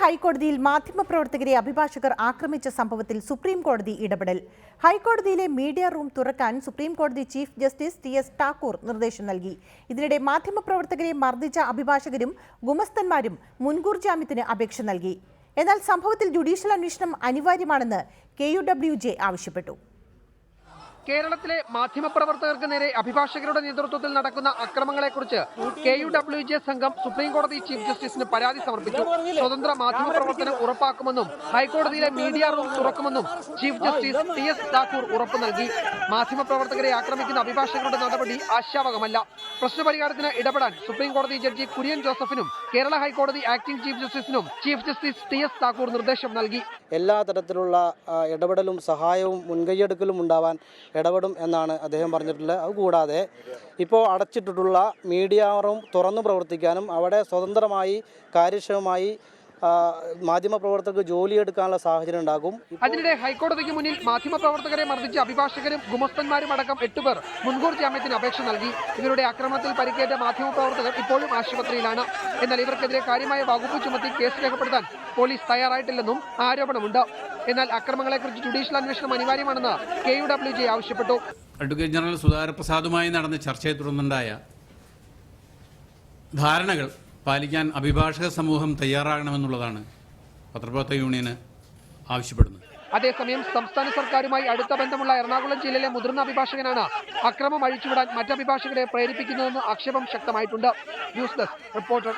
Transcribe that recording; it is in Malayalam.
ഹൈക്കോടതിയിൽ മാധ്യമപ്രവർത്തകരെ അഭിഭാഷകർ ആക്രമിച്ച സംഭവത്തിൽ സുപ്രീം കോടതി ഇടപെടൽ. ഹൈക്കോടതിയിലെ മീഡിയ റൂം തുറക്കാൻ സുപ്രീം കോടതി ചീഫ് ജസ്റ്റിസ് ടി.എസ്. ഠാക്കൂർ നിർദ്ദേശം നൽകി. ഇതിനിടെ മാധ്യമപ്രവർത്തകരെ മർദ്ദിച്ച അഭിഭാഷകരും ഗുമസ്തന്മാരും മുൻകൂർ ജാമ്യത്തിന് അപേക്ഷ നൽകി. എന്നാൽ സംഭവത്തിൽ ജുഡീഷ്യൽ അന്വേഷണം അനിവാര്യമാണെന്ന് KUWJ ആവശ്യപ്പെട്ടു. കേരളത്തിലെ മാധ്യമപ്രവർത്തകർക്ക് നേരെ അഭിഭാഷകരുടെ നേതൃത്വത്തിൽ നടക്കുന്ന അക്രമങ്ങളെക്കുറിച്ച് KUWJ സംഘം സുപ്രീം കോടതി ചീഫ് ജസ്റ്റിസിന് പരാതി സമർപ്പിച്ചു. സ്വതന്ത്ര മാധ്യമപ്രവർത്തനം ഉറപ്പാക്കുമെന്നും ഹൈക്കോടതിയിലെ മീഡിയ റൂം തുറക്കുമെന്നും ചീഫ് ജസ്റ്റിസ് ടി.എസ്. ഠാക്കൂർ ഉറപ്പു നൽകി. മാധ്യമപ്രവർത്തകരെ ആക്രമിക്കുന്ന അഭിഭാഷകരുടെ നടപടി ആശാവഹമല്ല. പ്രശ്നപരിഹാരത്തിന് ഇടപെടാൻ സുപ്രീം കോടതി ജഡ്ജി കുര്യൻ ജോസഫിനും കേരള ഹൈക്കോടതി ആക്ടിംഗ് ചീഫ് ജസ്റ്റിസിനും ചീഫ് ജസ്റ്റിസ് ടി.എസ്. ഠാക്കൂർ നിർദ്ദേശം നൽകി. എല്ലാ തരത്തിലുള്ള ഇടപെടലും സഹായവും മുൻകൈയെടുക്കലും ഉണ്ടാവാൻ ഇടപെടും എന്നാണ് അദ്ദേഹം പറഞ്ഞിട്ടുള്ളത്. അതുകൂടാതെ ഇപ്പോൾ അടച്ചിട്ടിട്ടുള്ള മീഡിയ റൂം തുറന്നു പ്രവർത്തിക്കാനും അവിടെ സ്വതന്ത്രമായി കാര്യക്ഷമമായി മാധ്യമപ്രവർത്തകർക്ക് ജോലിയെടുക്കാനുള്ള സാഹചര്യം ഉണ്ടാകും. അതിനിടെ ഹൈക്കോടതിക്ക് മുന്നിൽ മാധ്യമപ്രവർത്തകരെ മർദ്ദിച്ച അഭിഭാഷകരും ഗുമസ്തന്മാരും അടക്കം 8 പേർ മുൻകൂർ ജാമ്യത്തിന് അപേക്ഷ നൽകി. ഇവരുടെ ആക്രമണത്തിൽ പരിക്കേറ്റ മാധ്യമപ്രവർത്തകർ ഇപ്പോഴും ആശുപത്രിയിലാണ്. എന്നാൽ ഇവർക്കെതിരെ കാര്യമായ വകുപ്പ് ചുമത്തി കേസ് രേഖപ്പെടുത്താൻ പോലീസ് തയ്യാറായിട്ടില്ലെന്നും ആരോപണമുണ്ട്. എന്നാൽ അക്രമങ്ങളെക്കുറിച്ച് ജുഡീഷ്യൽ അന്വേഷണം അനിവാര്യമാണെന്ന് KUWJ ആവശ്യപ്പെട്ടു. അഡ്വക്കേറ്റ് ജനറൽ സുധാകരപ്രസാദുമായി നടന്ന ചർച്ചയെ തുടർന്നുണ്ടായ ധാരണകൾ പാലിക്കാൻ അഭിഭാഷക സമൂഹം തയ്യാറാകണമെന്നുള്ളതാണ് പത്രപ്രവർത്തക യൂണിയന് ആവശ്യപ്പെടുന്നത്. അതേസമയം സംസ്ഥാന സർക്കാരുമായി അടുത്ത ബന്ധമുള്ള എറണാകുളം ജില്ലയിലെ മുതിർന്ന അഭിഭാഷകനാണ് അക്രമം അഴിച്ചുവിടാൻ മറ്റഭിഭാഷകരെ പ്രേരിപ്പിക്കുന്നതെന്ന് ആക്ഷേപം ശക്തമായിട്ടുണ്ട്. News desk reporter.